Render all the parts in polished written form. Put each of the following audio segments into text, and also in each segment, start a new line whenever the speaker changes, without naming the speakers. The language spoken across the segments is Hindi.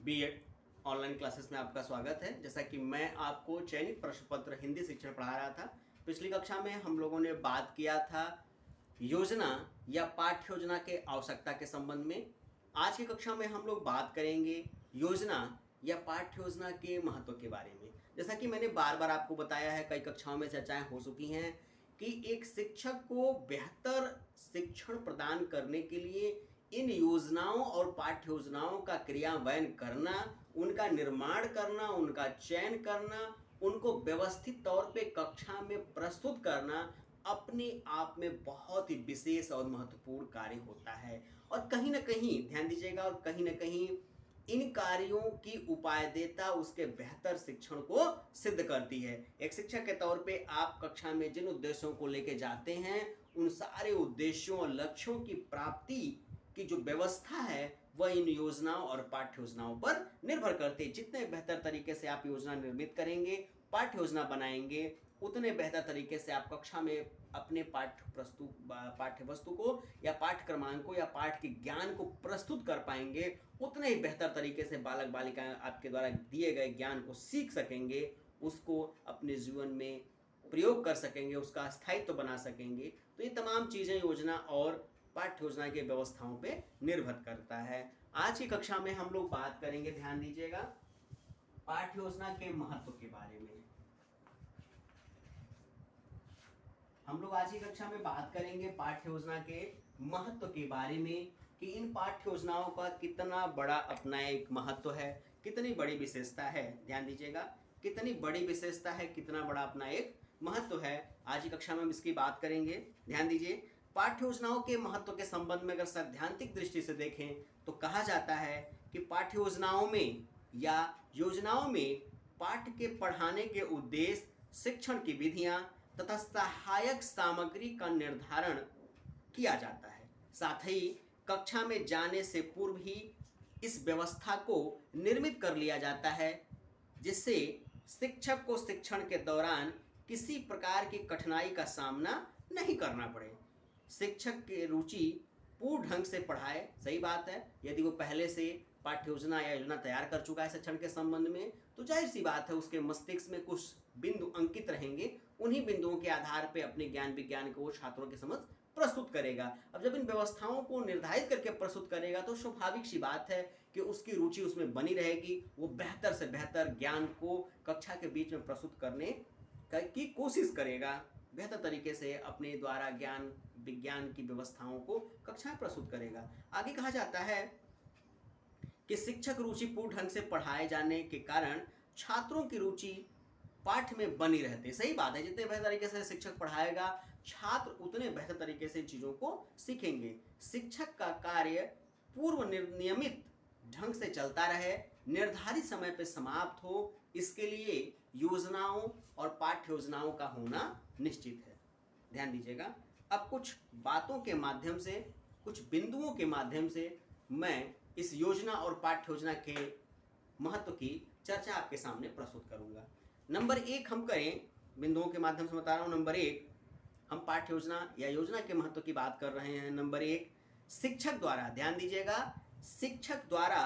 बीएड ऑनलाइन क्लासेस में आपका स्वागत है। जैसा कि मैं आपको चयनित प्रश्न पत्र हिंदी शिक्षण पढ़ा रहा था, पिछली कक्षा में हम लोगों ने बात किया था योजना या पाठ्य योजना के आवश्यकता के संबंध में। आज की कक्षा में हम लोग बात करेंगे योजना या पाठ्य योजना के महत्व के बारे में। जैसा कि मैंने बार बार आपको बताया है, कई कक्षाओं में चर्चाएं हो चुकी हैं कि एक शिक्षक को बेहतर शिक्षण प्रदान करने के लिए इन योजनाओं और पाठ्य योजनाओं का क्रियान्वयन करना, उनका निर्माण करना, उनका चयन करना, उनको व्यवस्थित तौर पे कक्षा में प्रस्तुत करना अपने आप में बहुत ही विशेष और महत्वपूर्ण कार्य होता है। और कहीं ना कहीं ध्यान दीजिएगा, और कहीं ना कहीं इन कार्यों की उपादेयता उसके बेहतर शिक्षण को सिद्ध करती है। एक शिक्षक के तौर पे आप कक्षा में जिन उद्देश्यों को लेके जाते हैं, उन सारे उद्देश्यों और लक्ष्यों की प्राप्ति की जो व्यवस्था है वह इन योजनाओं और पाठ्य योजनाओं पर निर्भर करती है। जितने बेहतर तरीके से आप योजना निर्मित करेंगे, पाठ्य योजना बनाएंगे, उतने बेहतर तरीके से आप कक्षा में अपने पाठ्य वस्तु को या पाठ्य क्रमांक को या पाठ के ज्ञान को प्रस्तुत कर पाएंगे, उतने ही बेहतर तरीके से बालक बालिकाएं आपके द्वारा दिए गए ज्ञान को सीख सकेंगे, उसको अपने जीवन में प्रयोग कर सकेंगे, उसका स्थायित्व बना सकेंगे। तो ये तमाम चीज़ें योजना और पाठ्य योजना की व्यवस्थाओं पे निर्भर करता है। आज की कक्षा में हम लोग बात करेंगे, ध्यान दीजिएगा, पाठ्य योजना के महत्व के बारे में। हम लोग आज की कक्षा में बात करेंगे पाठ्य योजना के महत्व के बारे में कि इन पाठ्य योजनाओं का कितना बड़ा अपना एक महत्व है, कितनी बड़ी विशेषता है। ध्यान दीजिएगा, कितनी बड़ी विशेषता है, कितना बड़ा अपना एक महत्व है। आज की कक्षा में हम इसकी बात करेंगे। ध्यान दीजिए, पाठ्य योजनाओं के महत्व के संबंध में अगर सैद्धांतिक दृष्टि से देखें तो कहा जाता है कि पाठ्य योजनाओं में या योजनाओं में पाठ्य के पढ़ाने के उद्देश्य, शिक्षण की विधियां तथा सहायक सामग्री का निर्धारण किया जाता है। साथ ही कक्षा में जाने से पूर्व ही इस व्यवस्था को निर्मित कर लिया जाता है, जिससे शिक्षक को शिक्षण के दौरान किसी प्रकार की कठिनाई का सामना नहीं करना पड़े। शिक्षक की रुचि पूर्ण ढंग से पढ़ाए। सही बात है, यदि वो पहले से पाठ्य योजना या योजना तैयार कर चुका है शिक्षण के संबंध में, तो जाहिर सी बात है उसके मस्तिष्क में कुछ बिंदु अंकित रहेंगे। उन्हीं बिंदुओं के आधार पर अपने ज्ञान विज्ञान को छात्रों के समझ प्रस्तुत करेगा। अब जब इन व्यवस्थाओं को निर्धारित करके प्रस्तुत करेगा तो स्वाभाविक सी बात है कि उसकी रुचि उसमें बनी रहेगी। वो बेहतर से बेहतर ज्ञान को कक्षा के बीच में प्रस्तुत करने की कोशिश करेगा, बेहतर तरीके से अपने द्वारा ज्ञान विज्ञान की व्यवस्थाओं को कक्षा में प्रस्तुत करेगा। आगे कहा जाता है कि शिक्षक रुचि पूर्ण ढंग से पढ़ाए जाने के कारण छात्रों की रुचि पाठ में बनी रहती है। सही बात है, जितने बेहतर तरीके से शिक्षक पढ़ाएगा, छात्र उतने बेहतर तरीके से चीज़ों को सीखेंगे। शिक्षक का कार्य पूर्व नियमित ढंग से चलता रहे, निर्धारित समय पर समाप्त हो, इसके लिए योजनाओं और पाठ्य योजनाओं का होना निश्चित है। ध्यान दीजिएगा, अब कुछ बातों के माध्यम से, कुछ बिंदुओं के माध्यम से मैं इस योजना और पाठ्य योजना के महत्व की चर्चा आपके सामने प्रस्तुत करूंगा। नंबर 1 हम करें, बिंदुओं के माध्यम से बता रहा हूं। नंबर 1 हम पाठ्य योजना या योजना के महत्व की बात कर रहे हैं। नंबर 1, शिक्षक द्वारा, ध्यान दीजिएगा, शिक्षक द्वारा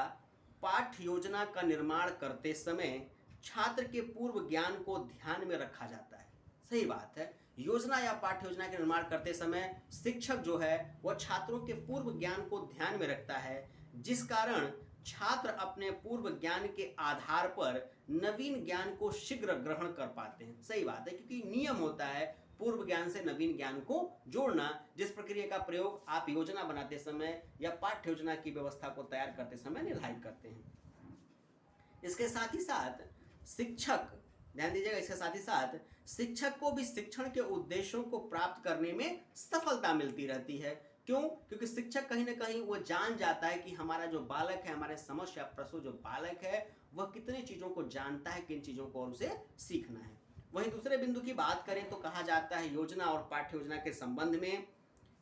पाठ्य योजना का निर्माण करते समय छात्र के पूर्व ज्ञान को ध्यान में रखा जाता है। सही बात है, योजना या पाठ्य योजना के निर्माण करते समय शिक्षक जो है वह छात्रों के पूर्व ज्ञान को ध्यान में रखता है, जिस कारण छात्र अपने पूर्व ज्ञान के आधार पर नवीन ज्ञान को शीघ्र ग्रहण कर पाते हैं। सही बात है, क्योंकि नियम होता है पूर्व ज्ञान से नवीन ज्ञान को जोड़ना, जिस प्रक्रिया का प्रयोग आप योजना बनाते समय या पाठ्य योजना की व्यवस्था को तैयार करते समय निर्धारित करते हैं। इसके साथ ही साथ शिक्षक, ध्यान दीजिएगा, इसके साथ ही साथ शिक्षक को भी शिक्षण के उद्देश्यों को प्राप्त करने में सफलता मिलती रहती है। क्यों? क्योंकि शिक्षक कहीं ना कहीं वो जान जाता है कि हमारा जो बालक है, हमारे समक्ष या प्रस्तुत जो बालक है, वह कितनी चीज़ों को जानता है, किन चीज़ों को और उसे सीखना है। वहीं दूसरे बिंदु की बात करें तो कहा जाता है योजना और पाठ्य योजना के संबंध में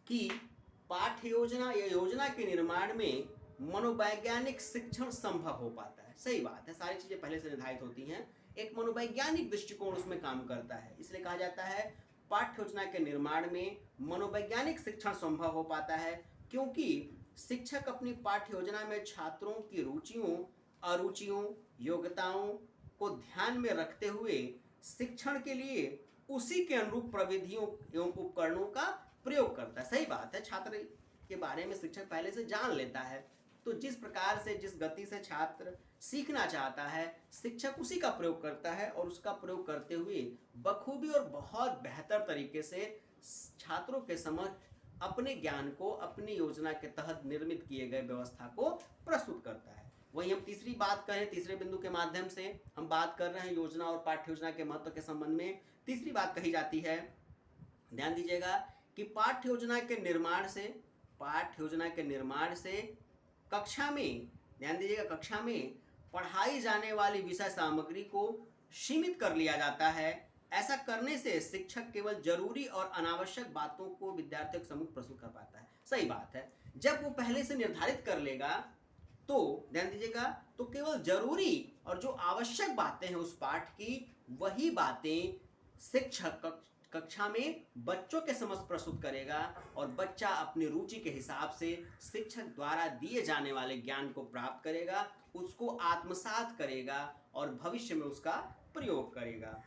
कि पाठ्य योजना या योजना के निर्माण में मनोवैज्ञानिक शिक्षण संभव हो पाता है। सही बात है, सारी चीज़ें पहले से निर्धारित होती हैं, एक मनोवैज्ञानिक दृष्टिकोण उसमें काम करता है। इसलिए कहा जाता है पाठ्य योजना के निर्माण में मनोवैज्ञानिक शिक्षण संभव हो पाता है, क्योंकि शिक्षक अपनी पाठ्य योजना में छात्रों की रुचियों अरुचियों, योग्यताओं को ध्यान में रखते हुए शिक्षण के लिए उसी के अनुरूप प्रविधियों एवं उपकरणों का प्रयोग करता है। सही बात है, छात्र के बारे में शिक्षक पहले से जान लेता है, तो जिस प्रकार से, जिस गति से छात्र सीखना चाहता है, शिक्षक उसी का प्रयोग करता है और उसका प्रयोग करते हुए बखूबी और बहुत बेहतर तरीके से छात्रों के समक्ष अपने ज्ञान को अपनी योजना के तहत निर्मित किए गए व्यवस्था को प्रस्तुत करता है। वहीं हम तीसरी बात करें, तीसरे बिंदु के माध्यम से हम बात कर रहे हैं योजना और पाठ्य योजना के महत्व के संबंध में। तीसरी बात कही जाती है, ध्यान दीजिएगा, कि पाठ्य योजना के निर्माण से कक्षा में, ध्यान दीजिएगा, कक्षा में पढ़ाई जाने वाली विषय सामग्री को सीमित कर लिया जाता है। ऐसा करने से शिक्षक केवल जरूरी और अनावश्यक बातों को विद्यार्थियों के सम्मुख प्रस्तुत कर पाता है। सही बात है, जब वो पहले से निर्धारित कर लेगा तो, ध्यान दीजिएगा, तो केवल जरूरी और जो आवश्यक बातें हैं उस पाठ की, वही बातें शिक्षक कक्षा में बच्चों के समक्ष प्रस्तुत करेगा और बच्चा अपनी रुचि के हिसाब से शिक्षक द्वारा दिए जाने वाले ज्ञान को प्राप्त करेगा, उसको आत्मसात करेगा और भविष्य में उसका प्रयोग करेगा।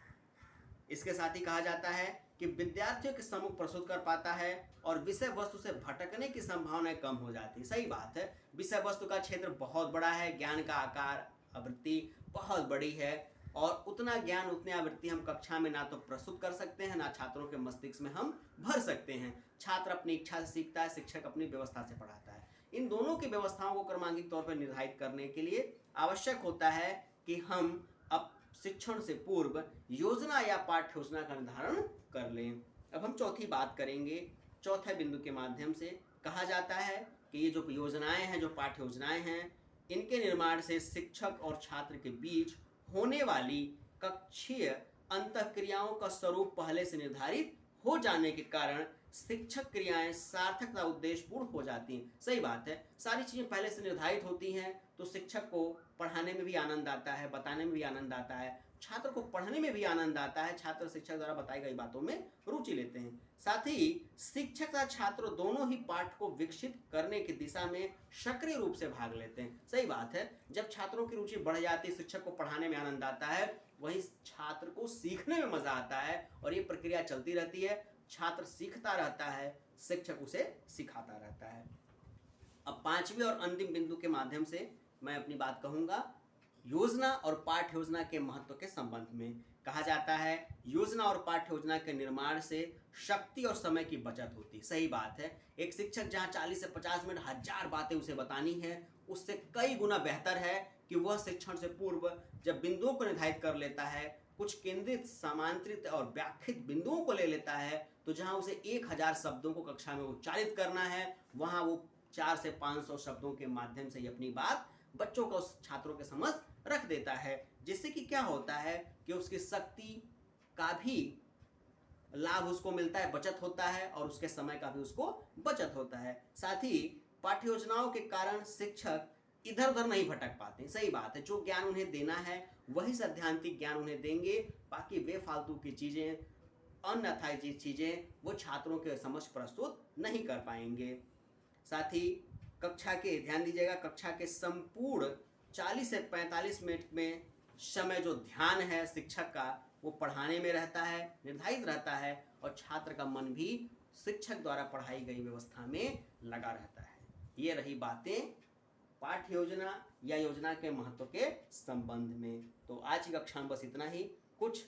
इसके साथ ही कहा जाता है कि विद्यार्थियों के सम्मुख प्रस्तुत कर पाता है और विषय वस्तु से भटकने की संभावनाएं कम हो जाती है। सही बात है, विषय वस्तु का क्षेत्र बहुत बड़ा है, ज्ञान का आकार, आवृत्ति बहुत बड़ी है और उतना ज्ञान, उतनी आवृत्ति हम कक्षा में ना तो प्रस्तुत कर सकते हैं, ना छात्रों के मस्तिष्क में हम भर सकते हैं। छात्र अपनी इच्छा से सीखता है, शिक्षक अपनी व्यवस्था से पढ़ाता है। इन दोनों की व्यवस्थाओं को क्रमांकित तौर पर निर्धारित करने के लिए आवश्यक होता है कि हम अब शिक्षण से पूर्व योजना या पाठ्य योजना का निर्धारण कर लें। अब हम चौथी बात करेंगे। चौथे बिंदु के माध्यम से कहा जाता है कि ये जो योजनाएं हैं, जो पाठ्य योजनाएं हैं, इनके निर्माण से शिक्षक और छात्र के बीच होने वाली कक्षीय अंतःक्रियाओं का स्वरूप पहले से निर्धारित हो जाने के कारण शिक्षक क्रियाएं सार्थकता उद्देश्यपूर्ण हो जाती हैं। सही बात है, सारी चीजें पहले से निर्धारित होती हैं तो शिक्षक को पढ़ाने में भी आनंद आता है, बताने में भी आनंद आता है, छात्र को पढ़ने में भी आनंद आता है, छात्र शिक्षक द्वारा बताई गई बातों में रुचि लेते हैं। साथ ही शिक्षक तथा छात्र दोनों ही पाठ को विकसित करने की दिशा में सक्रिय रूप से भाग लेते हैं। सही बात है, जब छात्रों की रुचि बढ़ जाती है, शिक्षक को पढ़ाने में आनंद आता है, वहीं छात्र को सीखने में मजा आता है और ये प्रक्रिया चलती रहती है। छात्र सीखता रहता है, शिक्षक उसे सिखाता रहता है। अब पांचवें और अंतिम बिंदु के माध्यम से मैं अपनी बात कहूंगा, योजना और पाठ्य योजना के महत्व के संबंध में। कहा जाता है योजना और पाठ्य योजना के निर्माण से शक्ति और समय की बचत होती है। सही बात है, एक शिक्षक जहां 40 से 50 मिनट 1000 बातें उसे बतानी है, उससे कई गुना बेहतर है कि वह शिक्षण से पूर्व जब बिंदुओं को निर्धारित कर लेता है, कुछ केंद्रित, समांतरित और व्याख्यित बिंदुओं को ले लेता है, तो जहां उसे 1000 शब्दों को कक्षा में उच्चारित करना है, वहां वो 400 से 500 शब्दों के माध्यम से अपनी बात बच्चों को, छात्रों के समझ रख देता है, जिससे कि क्या होता है कि उसकी शक्ति का भी लाभ उसको मिलता है, बचत होता है और उसके समय का भी उसको बचत होता है। साथ ही पाठ्य योजनाओं के कारण शिक्षक इधर उधर नहीं भटक पाते। सही बात है, जो ज्ञान उन्हें देना है वही सैद्धांतिक ज्ञान उन्हें देंगे, बाकी बेफालतू की चीजें, अन्यथा चीजें वो छात्रों के समक्ष प्रस्तुत नहीं कर पाएंगे। साथ ही कक्षा के, ध्यान दीजिएगा, कक्षा के संपूर्ण 40 से 45 मिनट में समय जो ध्यान है शिक्षक का, वो पढ़ाने में रहता है, निर्धारित रहता है और छात्र का मन भी शिक्षक द्वारा पढ़ाई गई व्यवस्था में लगा रहता है। ये रही बातें पाठ्य योजना या योजना के महत्व के संबंध में। तो आज की कक्षा में बस इतना ही। कुछ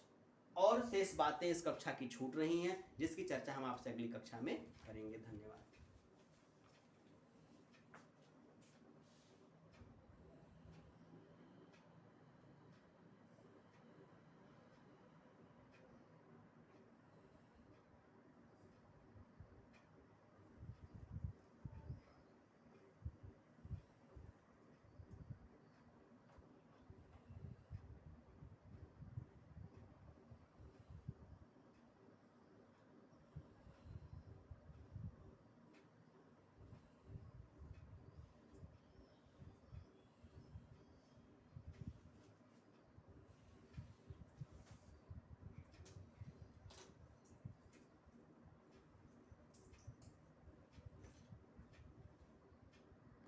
और शेष बातें इस कक्षा की छूट रही हैं, जिसकी चर्चा हम आपसे अगली कक्षा में करेंगे। धन्यवाद।